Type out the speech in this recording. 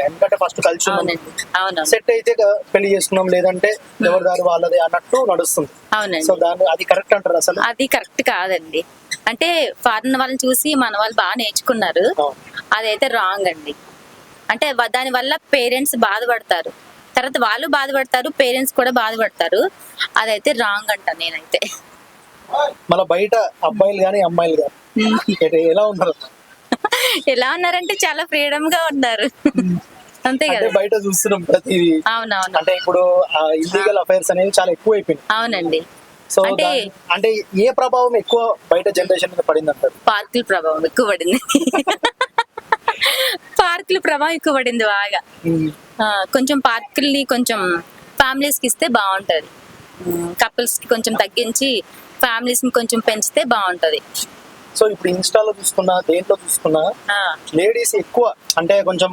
ఎందుకంటే ఫస్ట్ కలిసి అవునండి. అవును. సెట్ అయితే పెళ్లి చేసుకున్నాం, లేదంటే ఎవరి దారి వాళ్ళదే అన్నట్టు నడుస్తుంది. సో అవునండి. దాన్ని అది కరెక్ట్ అంటారు అసలు? అది కరెక్ట్ కాదండి. అంటే ఫారిన్ వాళ్ళని చూసి మన వాళ్ళు బాగా నేర్చుకున్నారు. అవును. అదైతే రాంగ్ అండి. అంటే దాని వల్ల పేరెంట్స్ బాధపడతారు. తర్వాత వాళ్ళు బాధపడతారు, పేరెంట్స్ కూడా బాధపడతారు. అదైతే రాంగ్ అంట నేనైతే. మళ్ళీ బయట అబ్బాయిలు గానీ అమ్మాయిలు గానీ ఎలా ఉన్నారు? ఎలా ఉన్నారంటే చాలా ఫ్రీడమ్ గా ఉన్నారు. అంతే అంటే కదా. బయట చూస్తున్నాం ప్రతిదీ. అవునవును. అంటే ఇప్పుడు ఇల్లీగల్ అఫైర్స్ అనేవి చాలా ఎక్కువ అయిపోయినాయి. అవునండి. సో అంటే అంటే ఏ ప్రభావం ఎక్కువ బయట జనరేషన్ మీద పడింది అంటారు? పార్కుల ప్రభావం ఎక్కువ పడింది. పార్కుల ప్రభావం ఎక్కువ పడింది బాగా. కొంచెం పార్కుల్ని కొంచెం ఫ్యామిలీస్ కి ఇస్తే బాగుంటది. కపుల్స్ కి కొంచెం తగ్గించి ఫ్యామిలీస్ ని కొంచెం పెంచితే బాగుంటది. సో ఇప్పుడు ఇన్స్టాలో చూసుకున్నా, దేంట్లో చూసుకున్నా లేడీస్ ఎక్కువ అంటే కొంచెం